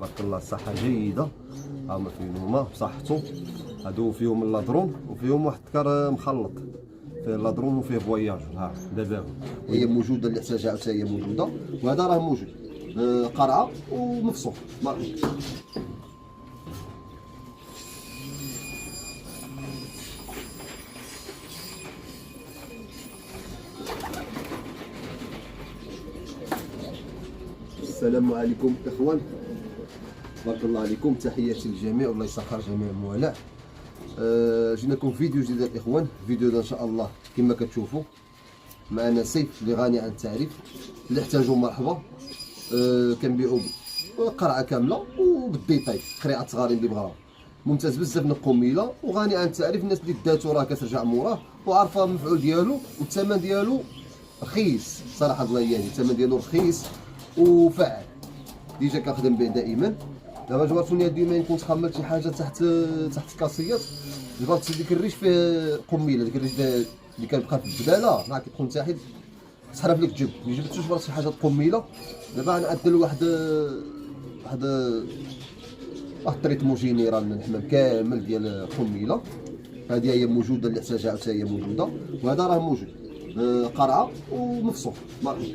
تبارك الله الصحه جيده. هما فيهم هما بصحته. هادو فيهم اللادرون وفيهم واحد الكار مخلط، فيه اللادرون وفيه فواياج. ها دابا هي موجوده، اللي احتاجها حتى هي موجوده، وهذا راه موجود قرعه ومفصول مارك. السلام عليكم اخوان، بارك الله عليكم، تحياتي للجميع والله يسخر جميع الموالاه. جينا لكم فيديو جديد الاخوان. فيديو ده ان شاء الله كما كتشوفوا معنا سيف اللي غني عن التعريف، اللي احتاجوا مرحبا. كنبيعوا قرعه كامله وبالديتاي قريعه صغارين اللي بغاو. ممتاز بزاف من القميله وغني عن التعريف. الناس اللي داتو راه كترجع موراه وعارفه المفعول ديالو، والثمن ديالو رخيص صراحه الله. يعني الثمن ديالو رخيص وفعال. ديجا كنخدم به دائما. دابا جبرتوني هاد اليومين كنت خملت شي حاجه تحت الكاسيات، جبرت ديك الريش فيه قميله، ديك الريش اللي كتبقى في الزباله مع كتكون تحت تحرف لك الجب. ملي جبت جبرت شي حاجه قميله. دابا غنعدل واحد التريتمون جينيرال من الحمام كامل ديال قميله. هذه هي موجوده، اللي احتاجها حتى هي موجوده، وهذا راه موجود قرعه ومفصول مارك.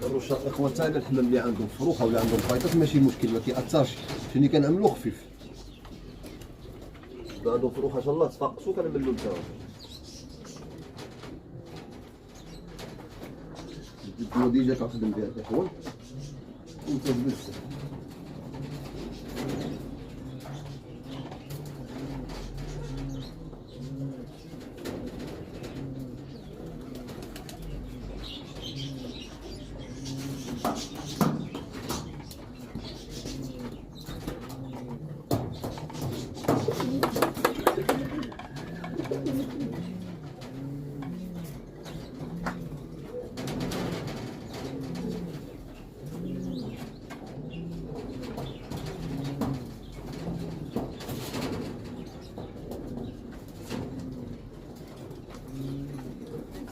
الرشاق الاخوان تاعنا الحمام اللي عندهم فروخه ولا عندهم فايطات ماشي مشكل، ما كيأثرش. فين كنعملو خفيف. عندهم فروخه ان شاء الله تفقسوا كنعملو لتاهم. الفيديو ديجا كنخدم بها الاخوان ممتاز بزاف.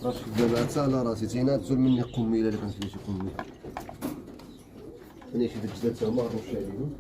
راه دابا حتى على راسي تيناتزل مني قميله اللي كانت فيها شي قميله. انا شي دجاجات تا هما نرش عليهم.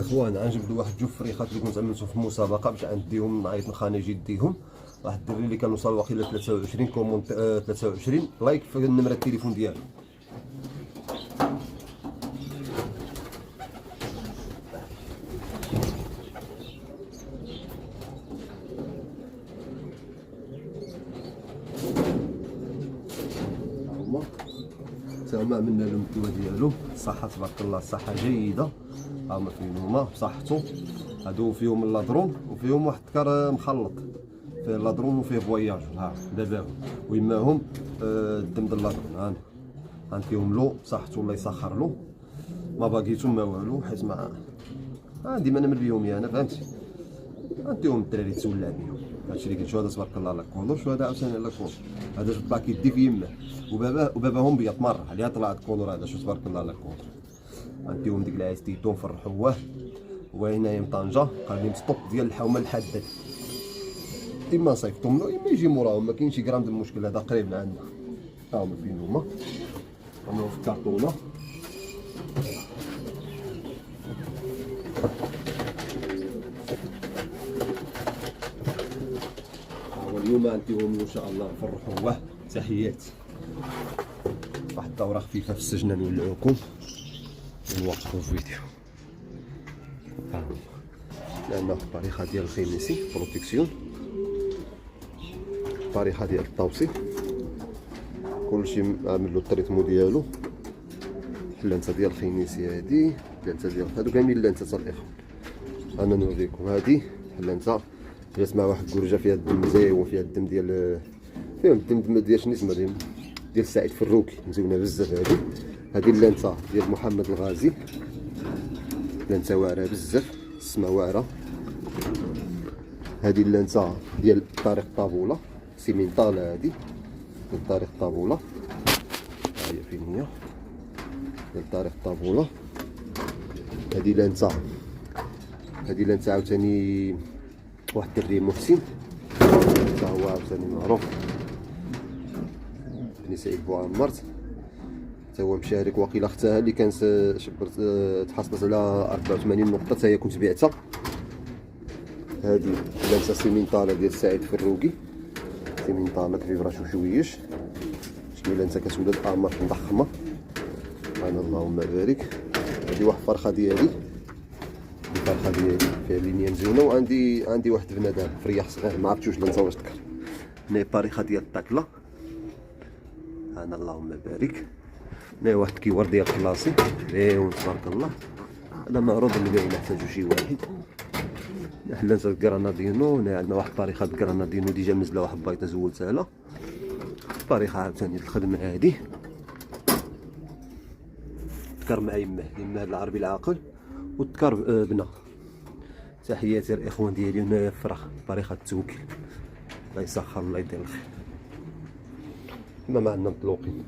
اخوان غنجبدوا واحد جوج فريخات اللي كنت عملتهم في المسابقه باش نديهم نعيط لخانه يجي يديهم. واحد الدري اللي كان وصل واقيلا 23 كومونت 23 لايك في النمره التليفون ديالو. هما عملنا لهم الدواء ديالهم، الصحه تبارك الله الصحه جيده، هما فيهم هما بصحته. هادو فيهم اللادرون وفيهم واحد التكر مخلط، فيه اللادرون وفيه فواياج. ها دابا ويماهم الدم د اللادرون. ها غنتيهم له بصحته الله يسخر له، ما باقيتهم ما والو، حيت ما ديما نمر بيهم انا فهمتي. غنديهم الدراري تولع بيهم. هادشي اللي قلت هذا تبارك الله على كونور، وهذا عاوتاني على كونور. هذا جو باكي يدي في يمه وباباهم بيض مره عليها طلعت كونور. هذا شو تبارك الله على كونور. غنديهم ديك العيس تيتون فرحوه. وهنايا طنجه قال لهم ستوب ديال الحومه الحاده، اما صيفطهم له اما يجي موراهم، ما كاينش غرام د المشكل. هذا قريب من عندنا. ها هما فين هما في الكارطونه. اليوم غنديهم ان شاء الله نفرحوه. تحيات. واحد الدوره خفيفه في السجن نولعوكم ونوقفوا الفيديو. لأنه الطريقه ديال الخيميسي بروتيكسيون، الطريقه ديال الطوسي، كلشي عامل له التريتمون ديالو. اللانته ديال الخيميسي هادي، اللانته ديال هادو كاملين اللانته الاخوان. انا نوريكم هادي اللانته جات مع واحد الكرجه فيها الدم مزيون، فيها الدم ديال فيهم الدم ديال شنو اسمها ديال سعيد فروكي، مزيونه بزاف. هادي اللانته ديال محمد الغازي، لانته واعره بزاف، السما واعره. هادي اللانته ديال طريق طابوله سيمينطال، هادي ديال طريق طابوله. ها هي فين هي ديال طريق طابوله. هادي لانته عاوتاني واحد الدري محسن، حتى هو عاوتاني معروف بن سعيد بوعمرت، حتى هو مشارك. واقيلا اختها اللي كانت تحصلت على 84 نقطه حتى هي كنت بعتها. هادي لانسه سيمينطاله ديال سعيد فروقي، سيمينطاله كبيره شويش، شنو لانسه كتولد اعمار مضخمه. انا اللهم بارك. هادي واحد الفرخه ديالي، فيها لينيا مزيونه. وعندي واحد بنادم فرياح صغير ما عرفتش واش لانسه واش ذكر. هنا الطريقه ديال الطاكله. انا اللهم بارك. هنا واحد الكيوار ديال كلاسي زوين تبارك الله. هذا معروض اللي نحتاجو شي واحد. حنا نزل كرانادينو. هنا عندنا واحد الطريقه د كرانادينو ديجا منزله واحد البيضه زولتها لها. الطريقه عاوتاني الخدمه هادي تكر مع يماه العربي العاقل وتكر بنا. تحياتي الاخوان ديالي. هنايا الفراخ طريقه التوكيل، الله يسخر الله يدير الخير. ما عندنا مطلوقين.